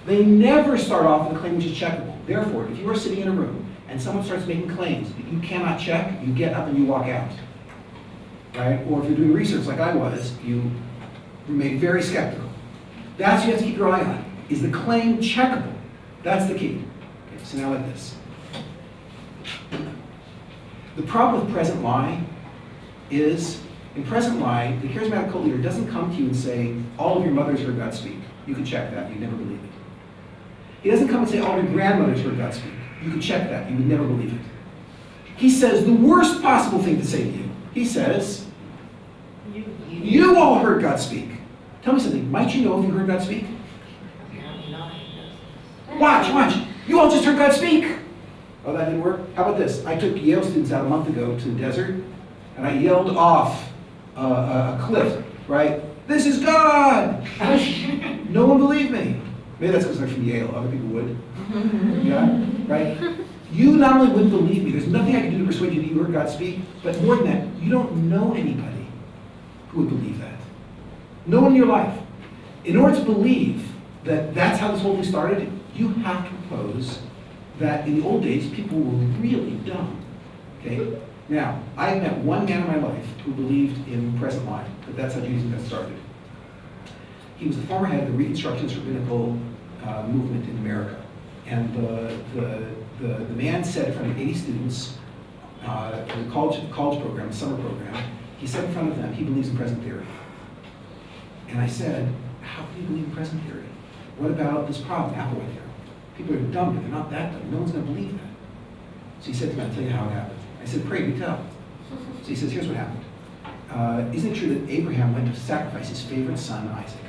They never start off with a claim which is checkable. Therefore, if you are sitting in a room and someone starts making claims that you cannot check, you get up and you walk out. Right? Or if you're doing research like I was, you remain very skeptical. That's what you have to keep your eye on. Is the claim checkable? That's the key. Okay, so now like this. The problem with present lie is, in present lie, the charismatic cult leader doesn't come to you and say, all of your mothers heard God speak. You can check that. You'd never believe it. He doesn't come and say, all of your grandmothers heard God speak. You can check that. You would never believe it. He says the worst possible thing to say to you. He says, you all heard God speak. Tell me something. Might you know if you heard God speak? Watch. You all just heard God speak. Oh, that didn't work? How about this? I took Yale students out a month ago to the desert, and I yelled off a cliff, right? This is God! No one believed me. Maybe that's because they're from Yale. Other people would. Yeah? Right? You not only wouldn't believe me, there's nothing I can do to persuade you that you heard God speak, but more than that, you don't know anybody who would believe that. No one in your life. In order to believe that that's how this whole thing started, you have to propose that in the old days, people were really dumb. Okay? Now, I've met one man in my life who believed in present lie, that that's how Judaism got started. He was the former head of the Reconstructionist rabbinical movement in America. And the man said in front of 80 students, in the college program, the summer program, he said in front of them, he believes in present theory. And I said, how can you believe in present theory? What about this problem, Applewhite theory? People are dumb, but they're not that dumb. No one's going to believe that. So he said to me, I'll tell you how it happened. I said, pray, do tell. So he says, here's what happened. Isn't it true that Abraham went to sacrifice his favorite son, Isaac?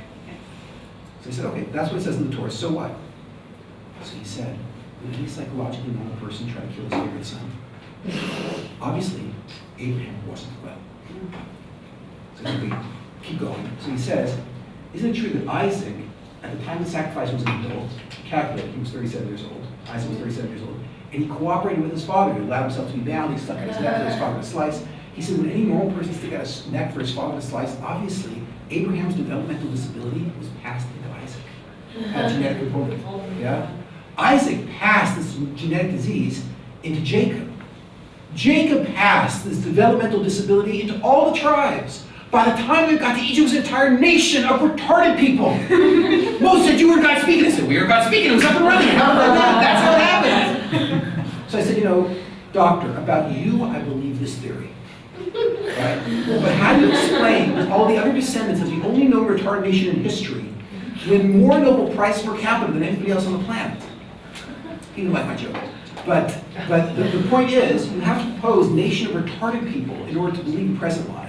So I said, okay, that's what it says in the Torah, so what? So he said, would any psychologically normal person try to kill his favorite son? Obviously, Abraham wasn't well. So we keep going. So he says, isn't it true that Isaac, at the time the sacrifice was an adult, calculated, he was 37 years old, Isaac was 37 years old, and he cooperated with his father. He allowed himself to be bound. He stuck out his neck for his father to slice. He said, would any normal person stick out his neck for his father to slice? Obviously, Abraham's developmental disability was passed into Isaac. Had a genetic component. Yeah? Isaac passed this genetic disease into Jacob. Jacob passed this developmental disability into all the tribes. By the time we got to Egypt, it was an entire nation of retarded people. Moses said, you heard God speaking. I said, we heard God speaking. It was up and running. How about that? That's how it happened. So I said, doctor, about you, I believe this theory. Right? But how do you explain that all the other descendants of the only known retarded nation in history win more Nobel Prize per capita than anybody else on the planet? He didn't like my joke. But the point is, you have to propose nation of retarded people in order to believe in present lie.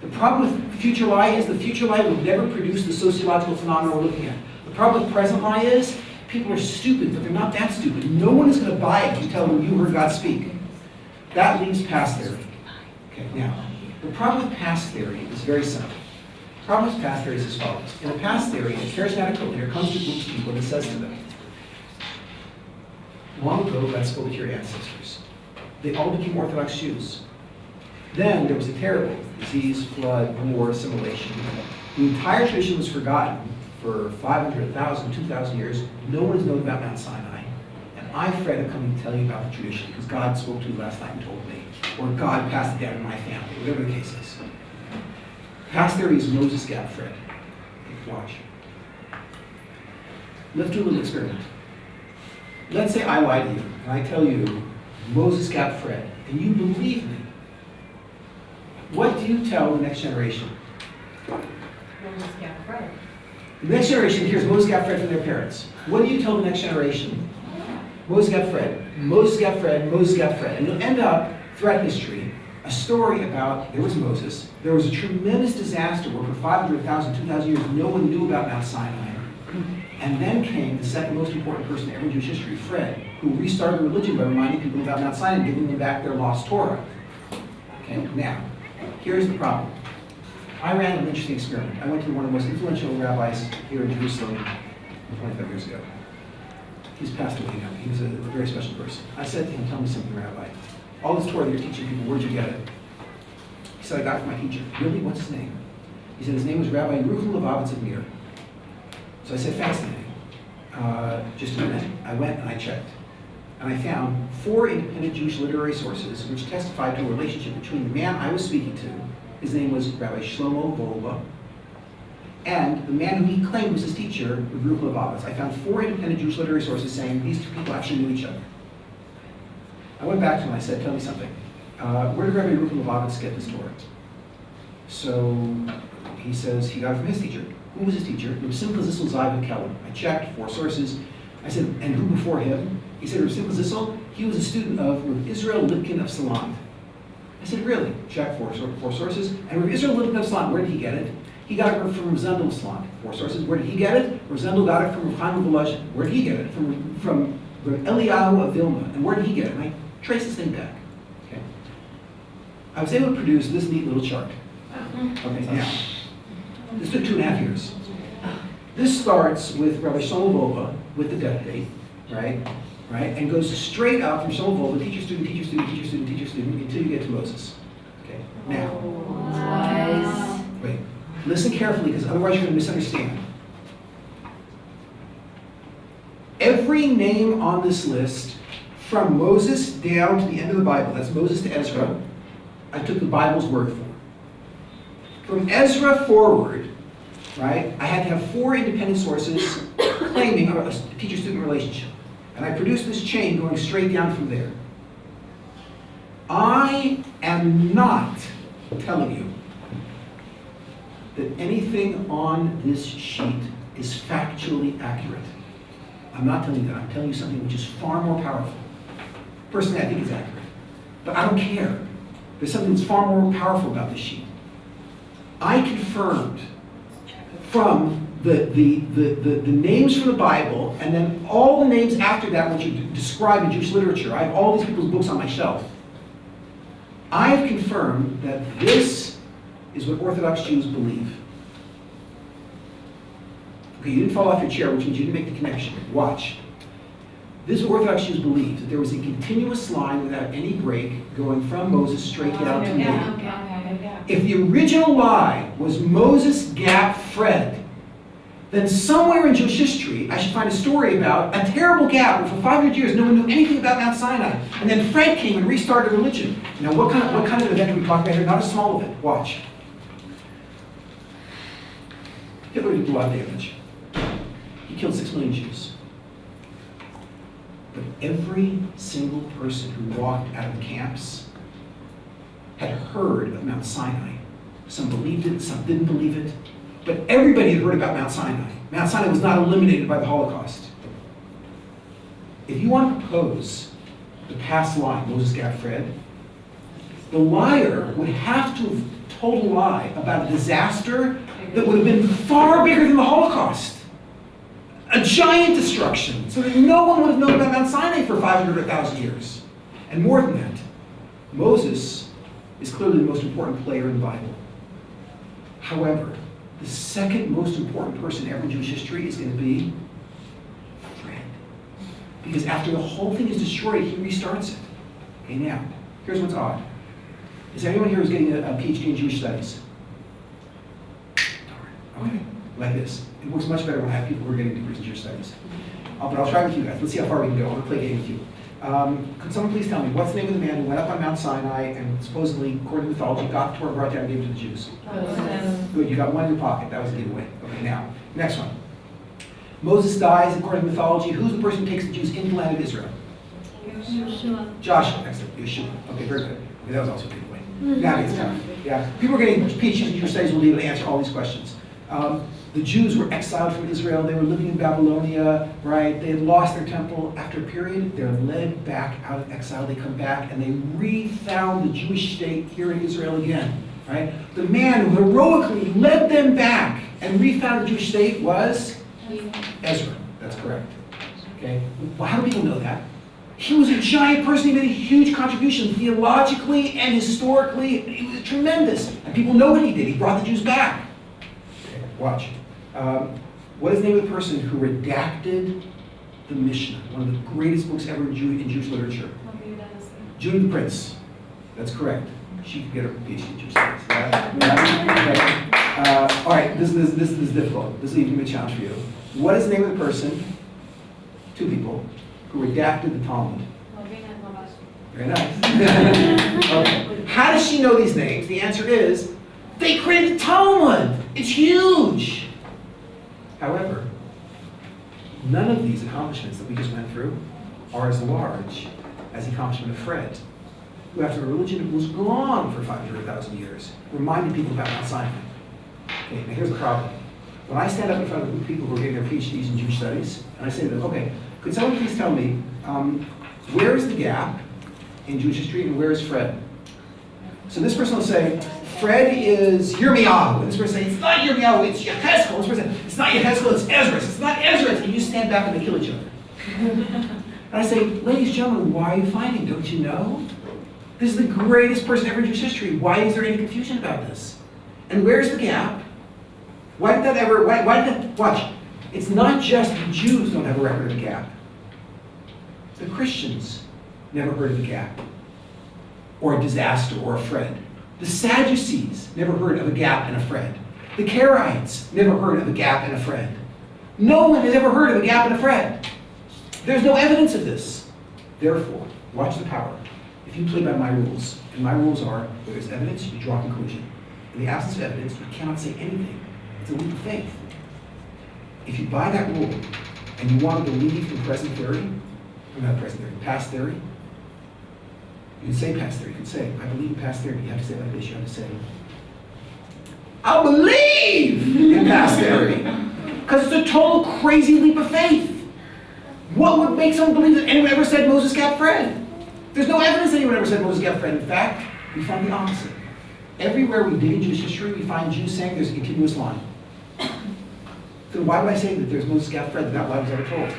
The problem with future lie is the future lie will never produce the sociological phenomena we're looking at. The problem with present lie is people are stupid, but they're not that stupid. No one is going to buy it if you tell them you heard God speak. That leaves past theory. Okay, now, the problem with past theory is very simple. The problem with past theory is as follows. In a past theory, a charismatic cult leader comes to a group of people and says to them, long ago, God spoke to your ancestors. They all became Orthodox Jews. Then there was a terrible disease, flood, war, assimilation. The entire tradition was forgotten for 500, 1,000, 2,000 years. No one has known about Mount Sinai. And I, Fred, am coming to tell you about the tradition because God spoke to me last night and told me. Or God passed it down to my family, whatever the case is. Past theory is Moses gap, Fred. Watch. Let's do a little experiment. Let's say I lie to you, and I tell you, Moses gap Fred, and you believe me. What do you tell the next generation? Moses gap Fred. The next generation hears Moses gap Fred from their parents. What do you tell the next generation? Moses gap Fred, Moses gap Fred, Moses gap Fred. And you'll end up, throughout history, a story about, there was Moses, there was a tremendous disaster where for 500,000, 2,000 years, no one knew about Mount Sinai. And then came the second most important person in ever Jewish history, Fred, who restarted the religion by reminding people about Mount Sinai and giving them back their lost Torah. Okay, now, here's the problem. I ran an interesting experiment. I went to one of the most influential rabbis here in Jerusalem 25 years ago. He's passed away now. He was a very special person. I said to him, tell me something, Rabbi. All this Torah that you're teaching people, where'd you get it? He said, I got it from my teacher. Really? What's his name? He said his name was Rabbi Yerucham Levavitz of Mir. So I said, fascinating. Just a minute. I went and I checked. And I found 4 independent Jewish literary sources which testified to a relationship between the man I was speaking to, his name was Rabbi Shlomo Volba, and the man who he claimed was his teacher, Yerucham Levavitz. I found 4 independent Jewish literary sources saying these 2 people actually knew each other. I went back to him and I said, tell me something. Where did Rabbi Yerucham Levavitz get this Torah? So he says he got it from his teacher. Who was his teacher? Rabbi Simcha Zissel Zayv of Kelemen. I checked 4 sources. I said, and who before him? He said, Rabbi Simcha Zissel, he was a student of Rabbi Israel Lipkin of Salant. I said, really? Check 4 sources. And Rabbi Israel Lipkin of Salant, where did he get it? He got it from Rabbi Zendel of Salant. 4 sources. Where did he get it? Rabbi Zendel got it from Rabbi Chaim of Volozhin. Where did he get it? From Rabbi Eliyahu of Vilna. And where did he get it? And I traced this thing back. Okay. I was able to produce this neat little chart. Okay, now, this took 2.5 years. This starts with Rabbi Shlomo Volba, with the death date, right? And goes straight up from Shlomo Volba, teacher, student, teacher, student, teacher, student, teacher, student, until you get to Moses. Okay, now, wait, listen carefully, because otherwise you're going to misunderstand. Every name on this list, from Moses down to the end of the Bible, that's Moses to Ezra, I took the Bible's word for. From Ezra forward, right, I had to have 4 independent sources claiming a teacher-student relationship. And I produced this chain going straight down from there. I am not telling you that anything on this sheet is factually accurate. I'm not telling you that. I'm telling you something which is far more powerful. Personally, I think it's accurate. But I don't care. There's something that's far more powerful about this sheet. I confirmed from the names from the Bible, and then all the names after that which are described in Jewish literature. I have all these people's books on my shelf. I have confirmed that this is what Orthodox Jews believe. Okay, you didn't fall off your chair, which means you didn't make the connection. Watch. This is what Orthodox Jews believe, that there was a continuous line without any break going from Moses straight down to me. If the original lie was Moses, Gap, Fred, then somewhere in Jewish history, I should find a story about a terrible gap where for 500 years no one knew anything about Mount Sinai, and then Fred came and restarted religion. Now, what kind of event are we talking about here? Not a small event. Watch. Hitler did a lot of damage. He killed 6 million Jews. But every single person who walked out of the camps had heard of Mount Sinai. Some believed it, some didn't believe it. But everybody had heard about Mount Sinai. Mount Sinai was not eliminated by the Holocaust. If you want to propose the past lie, Moses, Gad, Fred, the liar would have to have told a lie about a disaster that would have been far bigger than the Holocaust. A giant destruction, so that no one would have known about Mount Sinai for 500 or 1,000 years. And more than that, Moses is clearly the most important player in the Bible. However, the second most important person ever in Jewish history is going to be Fred. Because after the whole thing is destroyed, he restarts it. Okay, now, here's what's odd. Is there anyone here who's getting a PhD in Jewish studies? Okay, like this. It works much better when I have people who are getting degrees in Jewish studies. But I'll try with you guys. Let's see how far we can go. I want to play a game with you. Could someone please tell me, what's the name of the man who went up on Mount Sinai and supposedly, according to mythology, got the Torah, brought down and gave it to the Jews? Good, you got one in your pocket. That was a giveaway. Okay, now, next one. Moses dies, according to mythology. Who's the person who takes the Jews into the land of Israel? Joshua. Excellent. Yeshua. Okay, very good. Okay, that was also a giveaway. Now it's time. Yeah. People are getting PhDs in Jewish studies will be able to answer all these questions. The Jews were exiled from Israel. They were living in Babylonia, right? They had lost their temple. After a period, they're led back out of exile. They come back and they refound the Jewish state here in Israel again, right? The man who heroically led them back and refound the Jewish state was Ezra. That's correct. Okay. Well, how do people know that? He was a giant person. He made a huge contribution theologically and historically. It was tremendous. And people know what he did. He brought the Jews back. Okay, watch. What is the name of the person who redacted the Mishnah, one of the greatest books ever in Jewish literature? Judy the Prince. That's correct. She could get her PhD in Jewish studies. Okay. All right, this is difficult. This is even a challenge for you. What is the name of the person, two people, who redacted the Talmud? Very nice. Okay. How does she know these names? The answer is, they created the Talmud. It's huge. However, none of these accomplishments that we just went through are as large as the accomplishment of Fred, who after a religion was gone for 500,000 years, reminded people about Mount Sinai. Okay, now here's the problem. When I stand up in front of a group of people who are getting their PhDs in Jewish studies, and I say to them, okay, could someone please tell me, where is the gap in Jewish history and where is Fred? So this person will say, Fred is Yirmiyahu. And this person will say, it's not Yirmiyahu, it's Yechezkel. This person, it's not Yechezkel, it's Ezra. It's not Ezra. And you stand back and they kill each other. And I say, ladies and gentlemen, why are you fighting? Don't you know? This is the greatest person ever in Jewish history. Why is there any confusion about this? And where's the gap? Why did that, watch, it's not just the Jews don't have a record of the gap. The Christians never heard of a gap, or a disaster, or a Fred. The Sadducees never heard of a gap and a Fred. The Karaites never heard of a gap and a Fred. No one has ever heard of a gap and a Fred. There's no evidence of this. Therefore, watch the power. If you play by my rules, and my rules are, where there's evidence, you draw a conclusion. In the absence of evidence, you cannot say anything. It's a leap of faith. If you buy that rule, and you want to believe in present theory, or not present theory, past theory, you can say past theory. You can say, I believe in past theory. You have to say it like this. You have to say, I'll believe in past theory. Because it's a total crazy leap of faith. What would make someone believe that anyone ever said Moses got Fred? There's no evidence anyone ever said Moses got Fred. In fact, we find the opposite. Everywhere we dig in Jewish history, we find Jews saying there's a continuous line. So why would I say that there's Moses got Fred? That lie was ever told.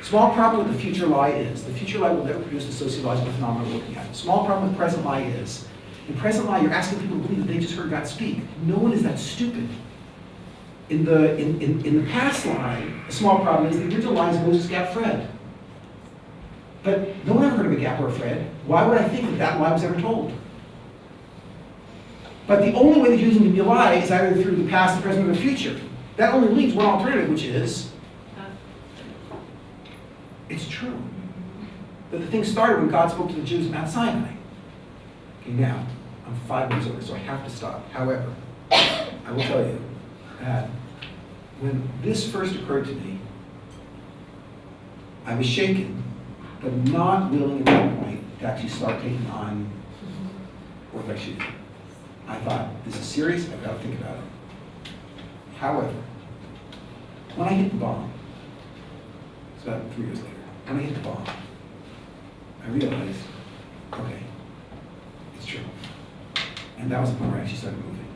Small problem with the future lie is, the future lie will never produce the sociological phenomenon we're looking at. Small problem with the present lie is, in present lie, you're asking people to believe that they just heard God speak. No one is that stupid. In the past lie, a small problem is the original lie is Moses got Fred. But no one ever heard of a gap or a Fred. Why would I think that that lie was ever told? But the only way that Judaism can be a lie is either through the past, the present, or the future. That only leaves one alternative, which is, it's true that the thing started when God spoke to the Jews at Mount Sinai. Okay, now, I'm 5 minutes over, so I have to stop. However, I will tell you that when this first occurred to me, I was shaken, but not willing at that point to actually start taking on Orthodox Judaism. I thought, this is serious, I've got to think about it. However, when I hit the bomb, it's about 3 years later, when I hit the bomb, I realized, okay, it's true. And that was the point where I actually started moving.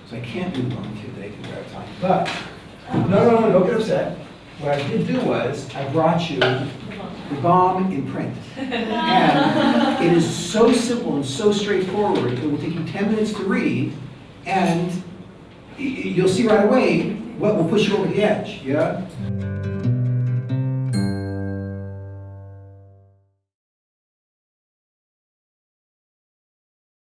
So I can't do the bomb today because we're out of time. But, no, don't get upset. What I did do was, I brought you the bomb in print. And it is so simple and so straightforward, it will take you 10 minutes to read, and you'll see right away what will push you over the edge, yeah?